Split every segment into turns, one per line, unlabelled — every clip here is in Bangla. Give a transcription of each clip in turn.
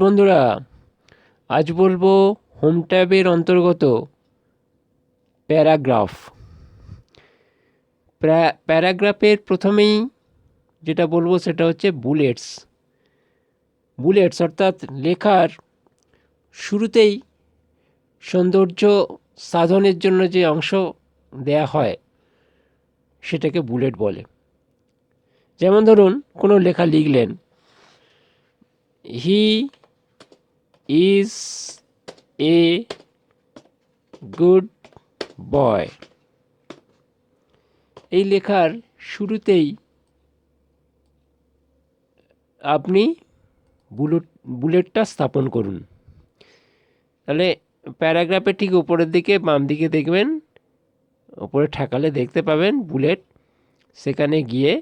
বন্ধুরা, আজ বলবো হোম ট্যাবের অন্তর্গত প্যারাগ্রাফ। প্যারাগ্রাফের প্রথমেই যেটা বলবো সেটা হচ্ছে বুলেটস। বুলেটস অর্থাৎ লেখার শুরুতেই সৌন্দর্য সাধনের জন্য যে অংশ দেয়া হয় সেটাকে বুলেট বলে। যেমন ধরুন, কোনো লেখা লিখলেন, he is a good boy. এই লেখার শুরুতেই আপনি বুলেটটা স্থাপন করুন। তাহলে প্যারাগ্রাফের ঠিক উপরের দিকে বাম দিকে দেখবেন, উপরে ঠেকালে দেখতে পাবেন বুলেট। সেখানে গিয়ে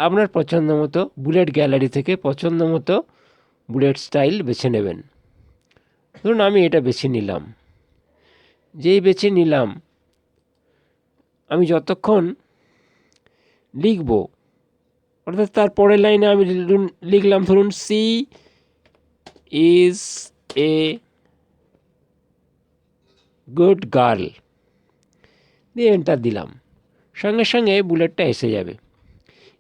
আপনার পছন্দ মতো বুলেট গ্যালারি থেকে পছন্দ মতো বুলেট স্টাইল বেছে নেবেন। ধরুন আমি এটা বেছে নিলাম। যেই বেছে নিলাম, আমি যতক্ষণ লিখব, অর্থাৎ তার পরের লাইনে আমি লিখলাম, ধরুন C is a good girl, দিয়ে এন্টার দিলাম, সঙ্গে সঙ্গে বুলেটটা এসে যাবে।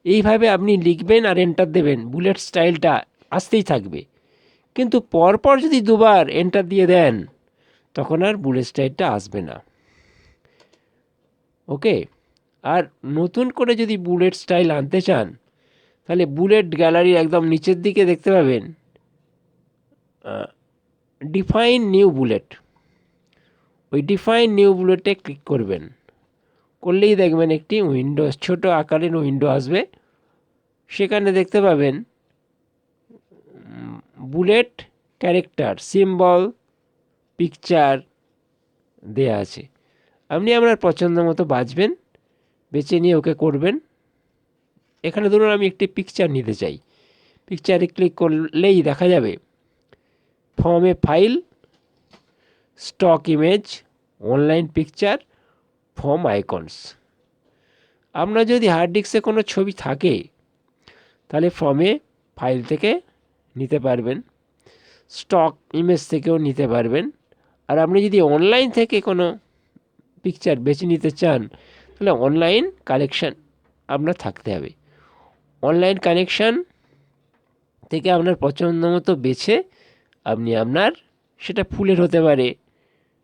এইভাবে আপনি লিখবেন আর এন্টার দেবেন, বুলেট স্টাইলটা আসতেই থাকবে। কিন্তু পরপর যদি দুবার এন্টার দিয়ে দেন, তখন আর বুলেট স্টাইলটা আসবে না। ওকে। আর নতুন করে যদি বুলেট স্টাইল আনতে চান, তাহলে বুলেট গ্যালারির একদম নিচের দিকে দেখতে পাবেন ডিফাইন নিউ বুলেট। ওই ডিফাইন নিউ বুলেটে ক্লিক করবেন। করলেই দেখবেন একটি উইন্ডো, ছোট আকারের উইন্ডো আসবে। সেখানে দেখতে পাবেন বুলেট ক্যারেক্টার, সিম্বল, পিকচার দেয়া আছে। আপনি আপনার পছন্দ মতো বাছবেন, বেছে নিয়ে ওকে করবেন। এখানে ধরুন আমি একটি পিকচার নিতে চাই। পিকচারে ক্লিক করলেই দেখা যাবে ফর্মে file, stock image, online picture, form icons. আপনার যদি হার্ড ডিস্কে কোনো ছবি থাকে, তাহলে ফর্মে ফাইল থেকে নিতে পারবেন, স্টক ইমেজ থেকেও নিতে পারবেন। আর আপনি যদি অনলাইন থেকে কোনো পিকচার বেছে নিতে চান, তাহলে অনলাইন কালেকশান আপনার থাকতে হবে। অনলাইন কানেকশান থেকে আপনার পছন্দ মতো বেছে আপনি আপনার, সেটা ফুলের হতে পারে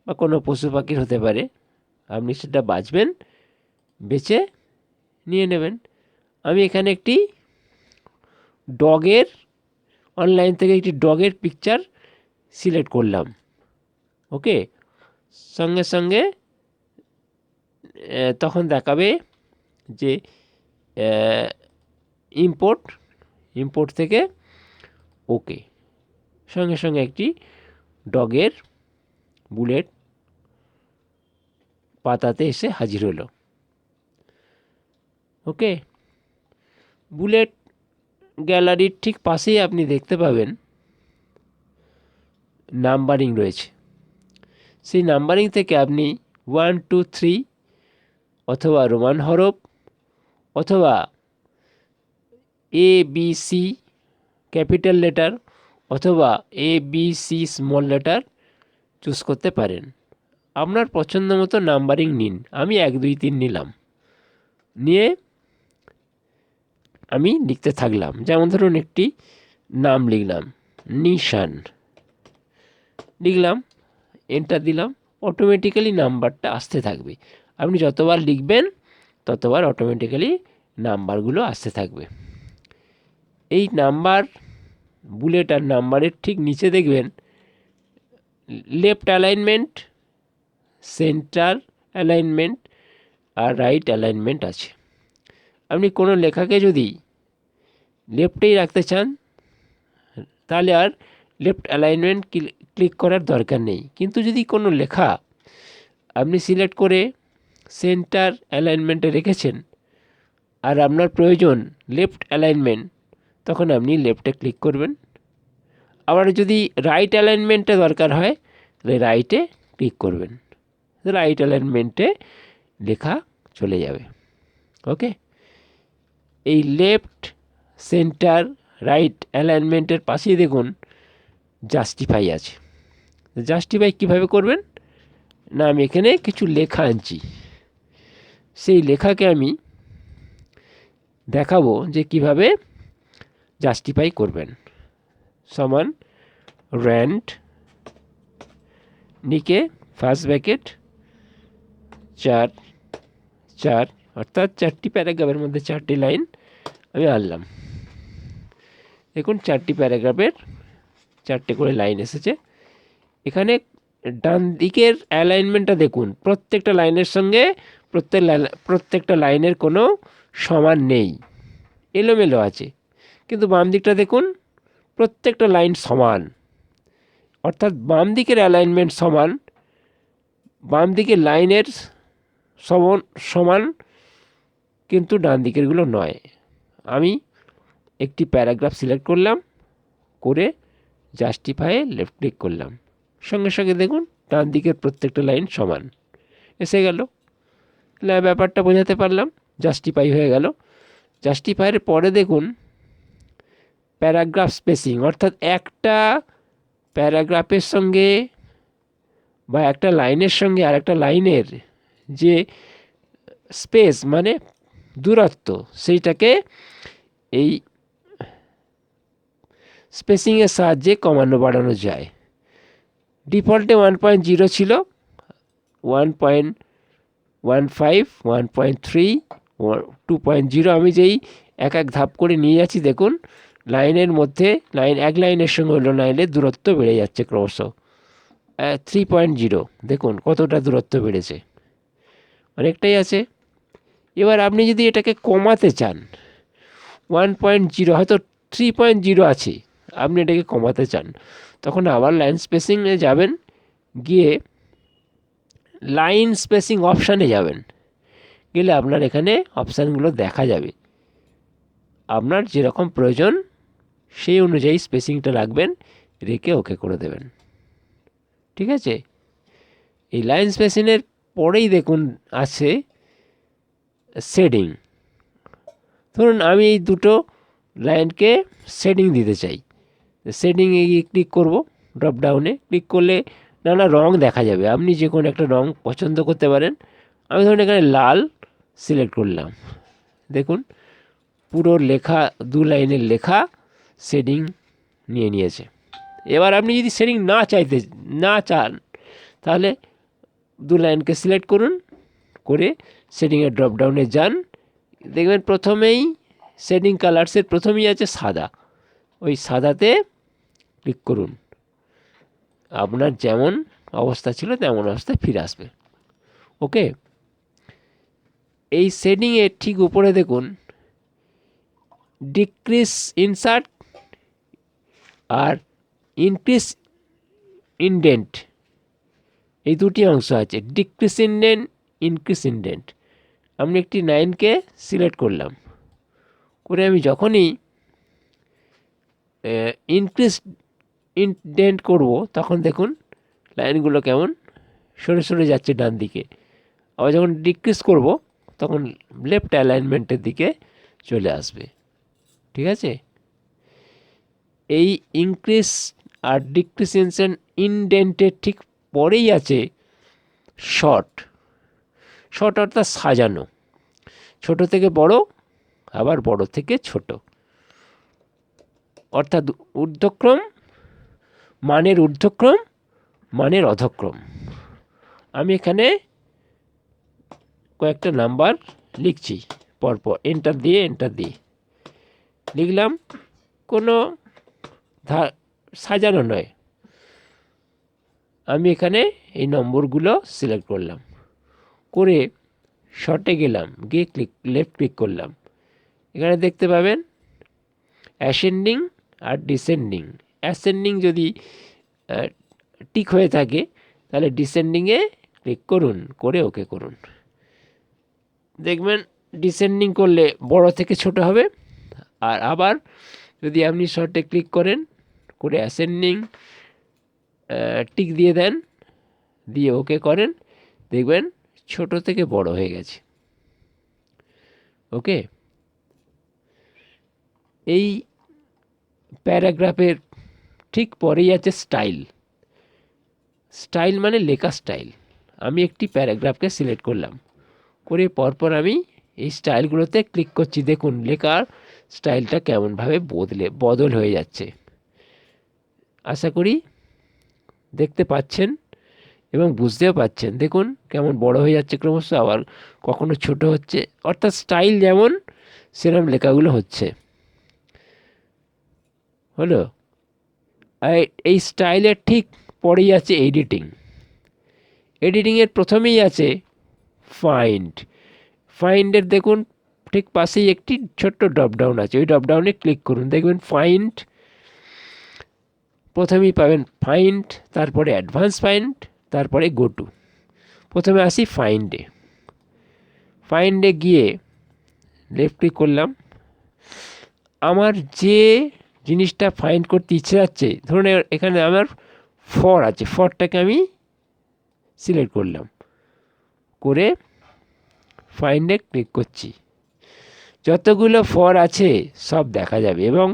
বা কোনো পশু পাখির হতে পারে, আপনি সেটা বাছবেন, বেছে নিয়ে নেবেন। আমি এখানে একটি ডগের, অনলাইন থেকে একটি ডগের পিকচার সিলেক্ট করলাম। ওকে। সঙ্গে সঙ্গে তখন দেখাবে যে ইম্পোর্ট থেকে ওকে, সঙ্গে সঙ্গে একটি ডগের বুলেট পাতাতে এসে হাজির হলো। ওকে। বুলেট গ্যালারির ঠিক পাশেই আপনি দেখতে পাবেন নাম্বারিং রয়েছে। সেই নাম্বারিং থেকে আপনি 1 2 3 অথবা রোমান হরফ অথবা ABC ক্যাপিটাল লেটার অথবা ABC স্মল লেটার চুজ করতে পারেন। আপনার পছন্দ মতো নাম্বারিং নিন। আমি 1 2 3 নিলাম, নিয়ে আমি লিখতে থাকলাম। যেমন ধরুন একটি নাম লিখলাম, নিশান লিখলাম, এন্টার দিলাম। অটোমেটিক্যালি নাম্বারটা আসতে থাকবে। আপনি যতবার লিখবেন ততবার অটোমেটিক্যালি নাম্বারগুলো আসতে থাকবে। এই নাম্বার, বুলেট আর নাম্বারের ঠিক নিচে দেখবেন লেফট অ্যালাইনমেন্ট, সেন্টার অ্যালাইনমেন্ট আর রাইট অ্যালাইনমেন্ট আছে। আপনি কোনো লেখাকে যদি লেফটেই রাখতে চান, তাহলে আর লেফট অ্যালাইনমেন্ট ক্লিক করার দরকার নেই। কিন্তু যদি কোনো লেখা আপনি সিলেক্ট করে সেন্টার অ্যালাইনমেন্টে রেখেছেন আর আপনার প্রয়োজন লেফট অ্যালাইনমেন্ট, তখন আপনি লেফটে ক্লিক করবেন। আবার যদি রাইট অ্যালাইনমেন্টে দরকার হয়, তাহলে রাইটে ক্লিক করবেন। রাইট অ্যালাইনমেন্টে লেখা চলে যাবে। ওকে। এই লেফট, সেন্টার, রাইট অ্যালাইনমেন্টের পাশেই দেখুন জাস্টিফাই আছে। জাস্টিফাই কিভাবে করবেন না, আমি এখানে কিছু লেখা আনছি, সেই লেখাকে আমি দেখাবো যে কিভাবে জাস্টিফাই করবেন। সমান র্যান্ড নিকে ফার্স্ট ব্র্যাকেট 4 4 অর্থাৎ 4টি প্যারাগ্রাফের মধ্যে 4টি লাইন আমি আনলাম। দেখুন 4টি প্যারাগ্রাফের 4টে করে লাইন এসেছে। এখানে ডান দিকের অ্যালাইনমেন্টটা দেখুন, প্রত্যেকটা লাইনের সঙ্গে প্রত্যেকটা লাইনের কোনো সমান নেই, এলোমেলো আছে। কিন্তু বাম দিকটা দেখুন প্রত্যেকটা লাইন সমান, অর্থাৎ বাম দিকের অ্যালাইনমেন্ট সমান, বাম দিকের লাইনের সমান, কিন্তু ডান দিকেরগুলো নয়। আমি একটি প্যারাগ্রাফ সিলেক্ট করলাম, করে জাস্টিফাই লেফট ক্লিক করলাম, সঙ্গে সঙ্গে দেখুন ডান দিকের প্রত্যেকটা লাইন সমান এসে গেল। ব্যাপারটা বোঝাতে পারলাম, জাস্টিফাই হয়ে গেল। জাস্টিফাইয়ের পরে দেখুন প্যারাগ্রাফ স্পেসিং, অর্থাৎ একটা প্যারাগ্রাফের সঙ্গে বা একটা লাইনের সঙ্গে আর একটা লাইনের যে স্পেস মানে দূরত্ব, সেইটাকে এই স্পেসিংয়ের সাহায্যে কমানো বাড়ানো যায়। ডিফল্টে 1.0 ছিল, 1.15, 1.3, 2.0, আমি যেই এক ধাপ করে নিয়ে যাচ্ছি দেখুন লাইনের মধ্যে এক লাইনের সঙ্গে অন্য লাইনের দূরত্ব বেড়ে যাচ্ছে ক্রমশ। 3.0 দেখুন কতটা দূরত্ব বেড়েছে, অনেকটাই আছে। এবার আপনি যদি এটাকে কমাতে চান, 1.0 হয়তো 3.0 আছে, আপনি এটাকে কমাতে চান, তখন আবার লাইন স্পেসিংয়ে যাবেন, গিয়ে লাইন স্পেসিং অপশানে যাবেন, গেলে আপনার এখানে অপশানগুলো দেখা যাবে। আপনার যেরকম প্রয়োজন সেই অনুযায়ী স্পেসিংটা রাখবেন, রেখে ওকে করে দেবেন। ঠিক আছে, এই লাইন স্পেসিংয়ের পরেই দেখুন আছে শেডিং। ধরুন আমি এই দুটো লাইনকে শেডিং দিতে চাই, শেডিংয়ে গিয়ে ক্লিক করব, ড্রপ ডাউনে ক্লিক করলে নানা রং দেখা যাবে, আপনি যে কোনো একটা রং পছন্দ করতে পারেন। আমি ধরুন এখানে লাল সিলেক্ট করলাম, দেখুন পুরো লেখা, 2 লাইনের লেখা শেডিং নিয়ে নিয়েছে। এবার আপনি যদি শেডিং না চান তাহলে 2 লাইনকে সিলেক্ট করুন, করে শেডিংয়ের ড্রপ ডাউনে যান, দেখবেন প্রথমেই শেডিং কালার্সের প্রথমেই আছে সাদা, ওই সাদাতে ক্লিক করুন, আপনার যেমন অবস্থা ছিল তেমন অবস্থায় ফিরে আসবে। ওকে, এই শেডিংয়ের ঠিক উপরে দেখুন ডিক্রিজ ইনসার্ট আর ইনক্রিজ ইনডেন্ট, এই দুটি অংশ আছে, ডিক্রিজ ইনডেন্ট, ইনক্রিজ ইনডেন্ট। আমি একটি লাইনকে সিলেক্ট করলাম, করে আমি যখনই ইনক্রিজ ইনডেন্ট করব তখন দেখুন লাইনগুলো কেমন সরে সরে যাচ্ছে ডান দিকে। আবার যখন ডিক্রিজ করব তখন লেফট অ্যালাইনমেন্টের দিকে চলে আসবে। ঠিক আছে, এই ইনক্রিজ আর ডিক্রিজেশন ইনডেন্টের ঠিক পরেই আছে শর্ট। শর্ট অর্থাৎ সাজানো, ছোট থেকে বড়, আবার বড় থেকে ছোট, অর্থাৎ ঊর্ধ্বক্রম, মানের ঊর্ধ্বক্রম, মানের অধক্রম। আমি এখানে কয়েকটা নাম্বার লিখছি পরপর, এন্টার দিয়ে লিখলাম, কোনো সাজানো নয়, আমি এখানে এই নম্বরগুলো সিলেক্ট করলাম, করে শর্টে গেলাম, গিয়ে লেফট ক্লিক করলাম। এখানে দেখতে পাবেন অ্যাসেন্ডিং আর ডিসেন্ডিং। অ্যাসেন্ডিং যদি টিক হয়ে থাকে তাহলে ডিসেন্ডিংয়ে ক্লিক করুন, করে ওকে করুন। দেখবেন ডিসেন্ডিং করলে বড় থেকে ছোট হবে, আর আবার যদি আপনি শর্টে ক্লিক করেন, করে অ্যাসেন্ডিং টিক দিয়ে দেন, দিয়ে ওকে করেন, দেখবেন ছোট থেকে বড় হয়ে গেছে। ওকে, এই প্যারাগ্রাফের ঠিক পরেই আছে স্টাইল। স্টাইল মানে লেখা স্টাইল। আমি একটি প্যারাগ্রাফকে সিলেক্ট করলাম, করে পরপর আমি এই স্টাইলগুলোতে ক্লিক করছি। দেখুন লেখার স্টাইলটা কেমনভাবে বদল হয়ে যাচ্ছে। আশা করি দেখতে পাচ্ছেন এবং বুঝতেও পাচ্ছেন। দেখুন কেমন বড় হয়ে যাচ্ছে ক্রমশ, আবার কখনো ছোট হচ্ছে, অর্থাৎ স্টাইল যেমন সেরকম লেখাগুলো হচ্ছে। হলো। আর এই স্টাইলের ঠিক পরেই আছে এডিটিং। এডিটিংয়ের প্রথমেই আছে ফাইন্ড। ফাইন্ডের দেখুন ঠিক পাশেই একটি ছোট্ট ড্রপডাউন আছে, ওই ড্রপডাউনে ক্লিক করুন, দেখবেন ফাইন্ড। প্রথমেই পাবেন ফাইন্ড, তারপরে অ্যাডভান্স ফাইন্ড, তারপরে গো টু। প্রথমে আসি ফাইন্ডে। ফাইন্ডে গিয়ে লেফট ক্লিক করলাম। আমার যে জিনিসটা ফাইন্ড করতে ইচ্ছে যাচ্ছে, ধরুন এখানে আমার ফর আছে, ফরটাকে আমি সিলেক্ট করলাম, করে ফাইন্ডে ক্লিক করছি। যতগুলো ফর আছে সব দেখা যাবে এবং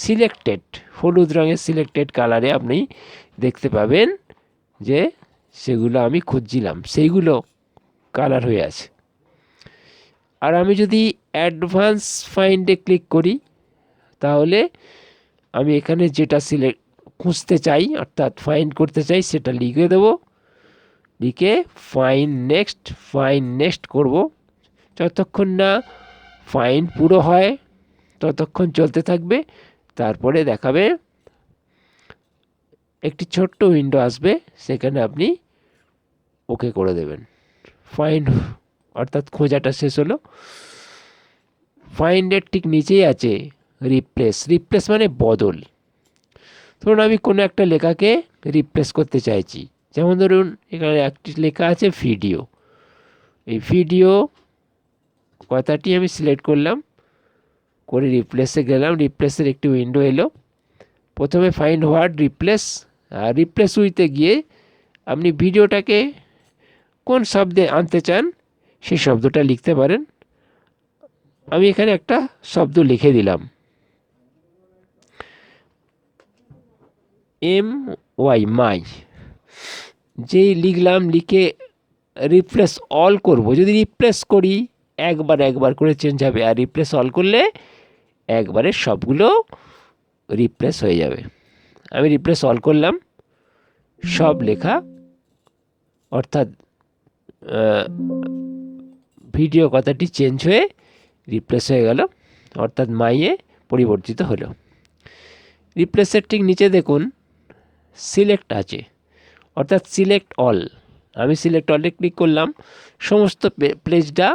সিলেক্টেড, হলুদ রঙের সিলেক্টেড কালারে আপনি দেখতে পাবেন যে সেগুলো আমি খুঁজছিলাম সেইগুলো কালার হয়ে আছে। আর আমি যদি অ্যাডভান্স ফাইন্ডে ক্লিক করি, তাহলে আমি এখানে যেটা খুঁজতে চাই অর্থাৎ ফাইন্ড করতে চাই সেটা লিখে দেবো, লিখে ফাইন নেক্সট করব। যতক্ষণ না ফাইন্ড পুরো হয় ততক্ষণ চলতে থাকবে। তারপরে দেখাবে একটি ছোট্ট উইন্ডো আসবে, সেখানে আপনি ওকে করে দেবেন। ফাইন্ড অর্থাৎ খোঁজাটা শেষ হলো। ফাইন্ডের ঠিক নিচেই আছে রিপ্লেস। রিপ্লেস মানে বদল। ধরুন আমি কোনো একটা লেখাকে রিপ্লেস করতে চাইছি, যেমন ধরুন এখানে একটি লেখা আছে ভিডিও। এই ভিডিও কথাটি আমি সিলেক্ট করলাম, করে রিপ্লেসে গেলাম। রিপ্লেসের একটি উইন্ডো এলো। প্রথমে ফাইন্ড ওয়ার্ড রিপ্লেস, আর রিপ্লেস উইথে গিয়ে আপনি ভিডিওটাকে কোন শব্দে আনতে চান সেই শব্দটা লিখতে পারেন। আমি এখানে একটা শব্দ লিখে দিলাম, MY মাই। যেই লিখলাম, লিখে রিপ্লেস অল করব। যদি রিপ্লেস করি একবার করে চেঞ্জ হবে, আর রিপ্লেস অল করলে একবারে সবগুলো রিপ্লেস হয়ে যাবে। আমি রিপ্লেস অল করলাম, সব লেখা অর্থাৎ ভিডিও কথাটি চেঞ্জ হয়ে রিপ্লেস হয়ে গেল, অর্থাৎ মাইয়ে পরিবর্তিত হলো। রিপ্লেসের ঠিক নিচে দেখুন সিলেক্ট আছে, অর্থাৎ সিলেক্ট অল। আমি সিলেক্ট অলে ক্লিক করলাম, সমস্ত পেজটা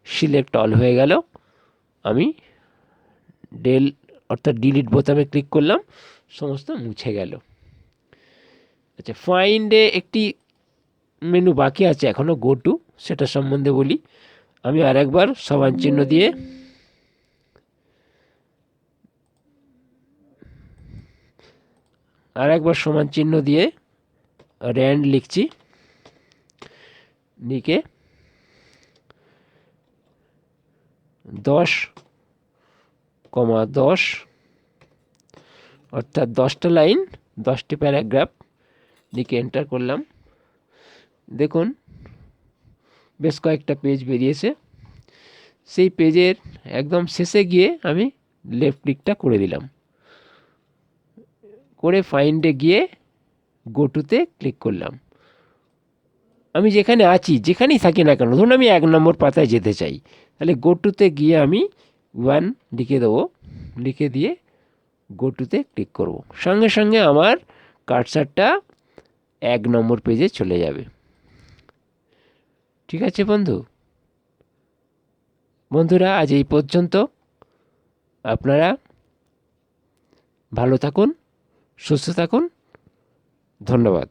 সিলেক্ট অল হয়ে গেল। আমি অর্থাৎ ডিলিট বোতামে ক্লিক করলাম, সমস্ত মুছে গেল। আচ্ছা, ফাইন্ডে একটি মেনু বাকি আছে এখনও, গো টু, সেটা সম্বন্ধে বলি। আমি আরেকবার সমান চিহ্ন দিয়ে সমান চিহ্ন দিয়ে র্যান্ড লিখছি, লিখে 10,10 অর্থাৎ 10টা লাইন 10টি প্যারাগ্রাফ লিখে এন্টার করলাম। দেখুন বেশ কয়েকটা পেজ বেরিয়েছে। সেই পেজের একদম শেষে গিয়ে আমি লেফট ক্লিকটা করে দিলাম, করে ফাইন্ডে গিয়ে গো টুতে ক্লিক করলাম। আমি যেখানে আছি, যেখানেই থাকি না কেন, ধরুন আমি 1 নম্বর পাতায় যেতে চাই, তাহলে গো টুতে গিয়ে আমি 1 লিখে দেবো, লিখে দিয়ে গো টুতে ক্লিক করব। সঙ্গে সঙ্গে আমার কার্সারটা 1 নম্বর পেজে চলে যাবে। ঠিক আছে বন্ধুরা, আজ এই পর্যন্ত। আপনারা ভালো থাকুন, সুস্থ থাকুন। ধন্যবাদ।